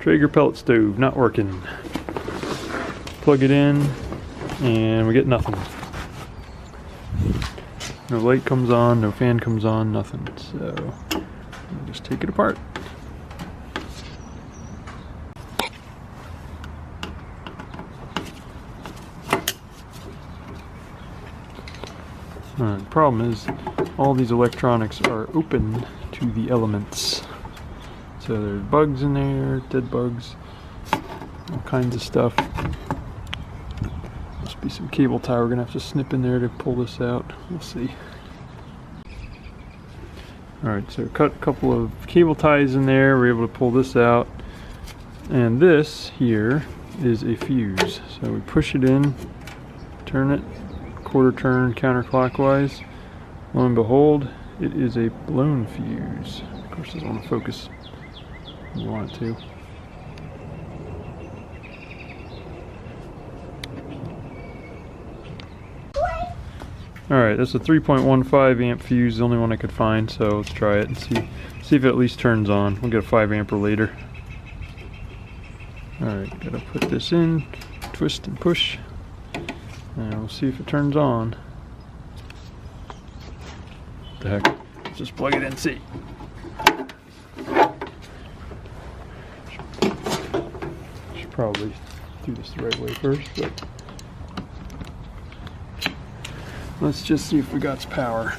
Traeger pellet stove, not working. Plug it in, and we get nothing. No light comes on, no fan comes on, nothing. So, we'll just take it apart. The problem is, all these electronics are open to the elements. So there's bugs in there, dead bugs, all kinds of stuff. Must be some cable tie we're gonna have to snip in there to pull this out. We'll see. Alright, so cut a couple of cable ties in there, we're able to pull this out. And this here is a fuse. So we push it in, turn it, quarter turn counterclockwise. Lo and behold, it is a blown fuse. Of course, it doesn't want to focus. You want it to. Alright, that's a 3.15 amp fuse, the only one I could find, so let's try it and see if it at least turns on. We'll get a 5 amper later. Alright, gotta put this in, twist and push, and we'll see if it turns on. What the heck? Let's just plug it in and see. Should probably do this the right way first, but let's just see if we got power.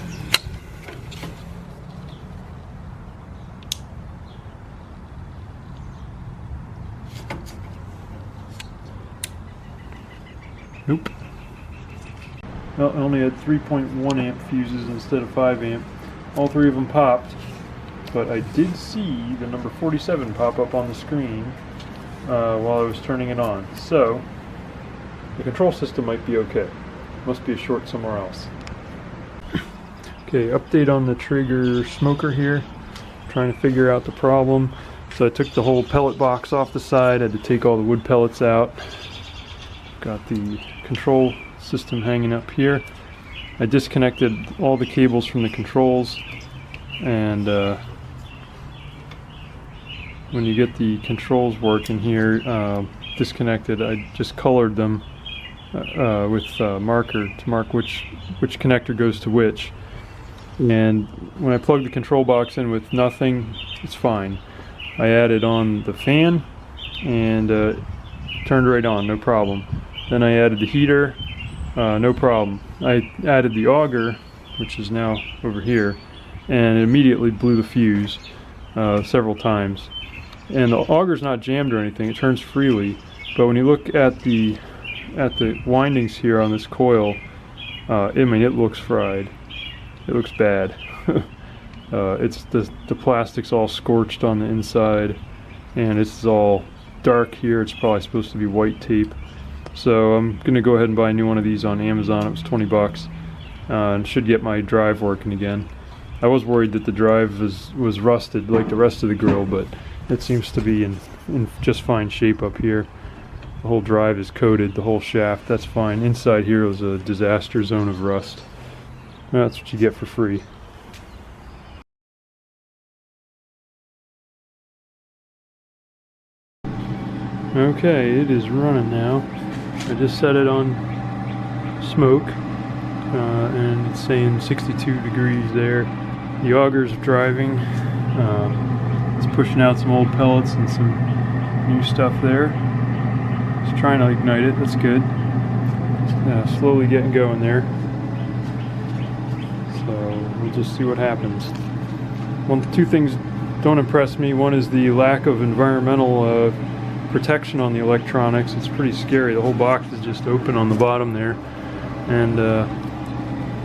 Nope. Well, I only had 3.1 amp fuses instead of 5 amp. All three of them popped, but I did see the number 47 pop up on the screen while I was turning it on. So, the control system might be okay. Must be a short somewhere else. Okay, update on the Traeger Smoker here. Trying to figure out the problem. So I took the whole pellet box off the side, had to take all the wood pellets out. Got the control system hanging up here. I disconnected all the cables from the controls, and when you get the controls working here, disconnected, I just colored them with marker to mark which connector goes to which. And when I plugged the control box in with nothing, it's fine. I added on the fan and turned right on, no problem. Then I added the heater, no problem. I added the auger, which is now over here, and it immediately blew the fuse several times. And the auger's not jammed or anything, it turns freely, but when you look at the windings here on this coil, I mean, it looks fried. It looks bad. It's the plastic's all scorched on the inside, and it's all dark here. It's probably supposed to be white tape. So I'm gonna go ahead and buy a new one of these on Amazon. It was 20 bucks, and should get my drive working again. I was worried that the drive was rusted like the rest of the grill, but it seems to be in just fine shape up here. The whole drive is coated, the whole shaft, that's fine. Inside here was a disaster zone of rust. That's what you get for free. Okay, it is running now. I just set it on smoke, and it's saying 62 degrees there. The auger's driving. It's pushing out some old pellets and some new stuff there. It's trying to ignite it, that's good. Slowly getting going there. So we'll just see what happens. Two things don't impress me. One is the lack of environmental protection on the electronics. It's pretty scary. The whole box is just open on the bottom there, and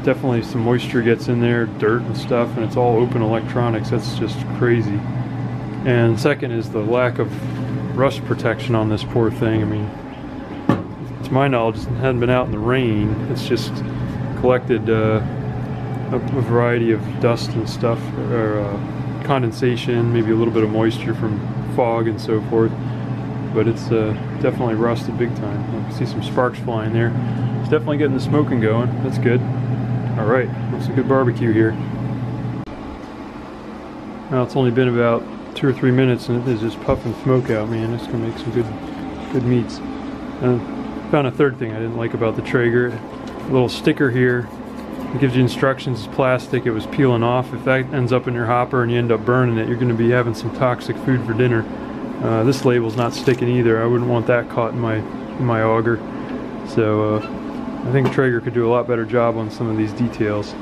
definitely some moisture gets in there, dirt and stuff, and it's all open electronics. That's just crazy. And second is the lack of rust protection on this poor thing. I mean, to my knowledge, it hadn't been out in the rain. It's just collected a variety of dust and stuff, or condensation, maybe a little bit of moisture from fog and so forth. But it's definitely rusted big time. I can see some sparks flying there. It's definitely getting the smoking going. That's good. Alright, looks like a good barbecue here. Now it's only been about 2 or 3 minutes and it is just puffing smoke out, man. It's gonna make some good meats. Found a third thing I didn't like about the Traeger. A little sticker here. It gives you instructions. It's plastic. It was peeling off. If that ends up in your hopper and you end up burning it, you're going to be having some toxic food for dinner. This label's not sticking either. I wouldn't want that caught in my auger. So I think Traeger could do a lot better job on some of these details.